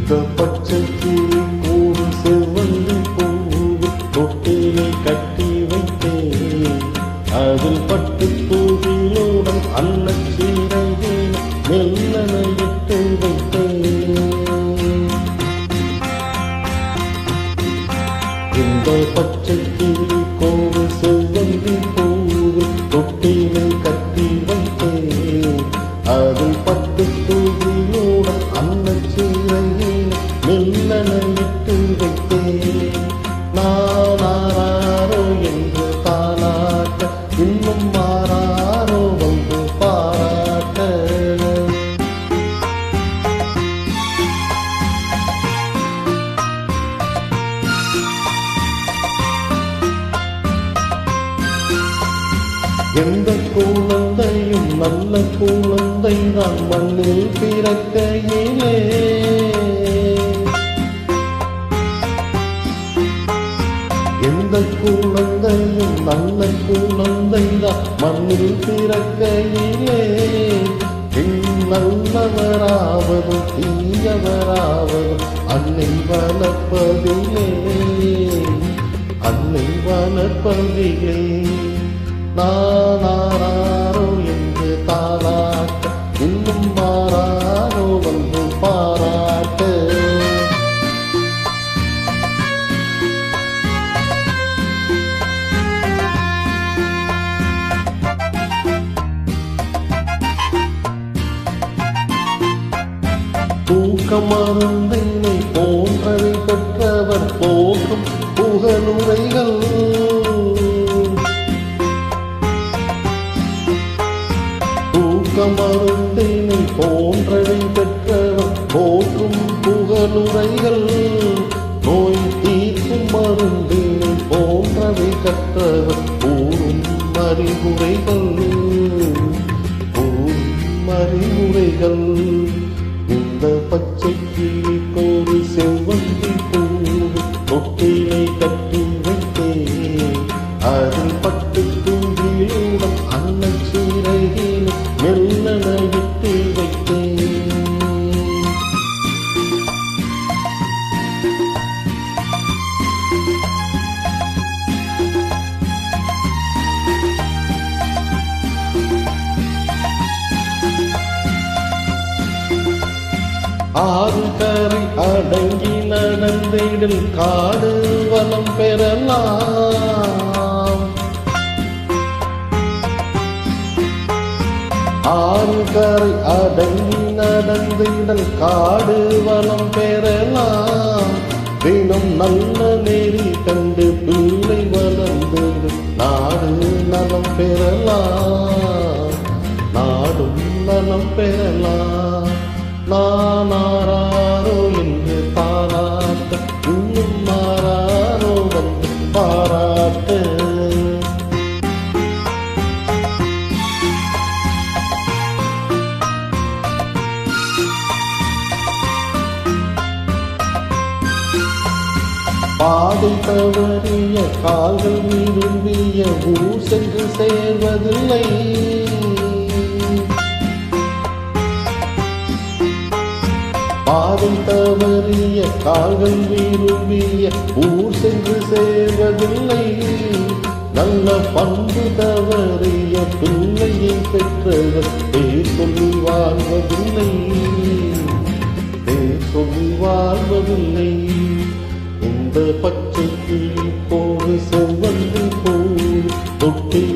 இந்த பச்சை கிளி கூறு செவ்வந்தி பூவு தொட்டிலை கட்டி வைத்தேன். அதில் பட்டு தூவிலுடன் அன்னச்சீரையை மெல்லனையிட்டு வைத்தேன். இந்த பச்சை கிளி கூறு செவ்வந்தி பூவு தொட்டிலை கட்டி வைத்தேன். அதில் பட்டு தூவிலுடன் அன்னச்சீரையை மெல்லனையிட்டு வைத்தேன். நானாரோ என்று தானாட்ட இன்னும் மாறாரோ வந்து பாராட்ட. எந்த குழந்தையும் நல்ல குழந்தை தான் மண்ணில் பிறக்கையிலே. எந்த குழந்தையும் நல்ல குழந்தை தான் மண்ணில் பிறக்கையிலே. நல்லவராவதும் தீயவராவதும் அன்னை வளர்ப்பதிலே. அன்னை வளர்ப்பதிலே. நானாரோ என்று தாராட்ட இன்னும் மாறாரோ வந்து பாராட்ட. தூக்க மருந்தினை போன்றவை பெற்றவர் போற்றும் புகழுரைகள். மருந்தினை போன்றவை பெற்றவர் போற்றும் புகழுரைகள். நோய் தீர்க்கும் மருந்தினை போன்றவை கற்றவர் கூறும் அறிவுரைகள். கூறும் அறிவுரைகள். இந்த பச்சை கிளி ஒரு செவ்வந்தி பூவு தொட்டிலை கட்டி வைத்தேன். அதில் பட்டு தூவிலுடன் அன்னச்சீரையில் மெல்லனையிட்டு வைத்தேன். ஆறு கரை அடங்கி நடந்திடில் காடு வளம் பெறலாம். ஆறு கரை அடங்கி நடந்திடல் காடு வளம் பெறலாம். தினம் நல்ல நெறி கண்டு பிள்ளை வளர்ந்து நாடு நலம் பெறலாம். நாடும் நலம் பெறலாம். நானாரோ என்று பாராட்ட இன்னும் மாறாரோ வந்து பாராட்ட. பாதை தவறிய கால்கள் விரும்பிய ஊர் சென்று சேர்வதில்லை. பாதை தவறிய கால்கள் விரும்பிய ஊர் சென்று சேர்வதில்லை. நல்ல பண்பு தவறிய பிள்ளையை பெற்றவர் பேர் சொல்லி வாழ்வதில்லை. பேர் சொல்லி வாழ்வதில்லை. இந்த பச்சை கிளி போது செவ்வந்தி பூ தொட்டில்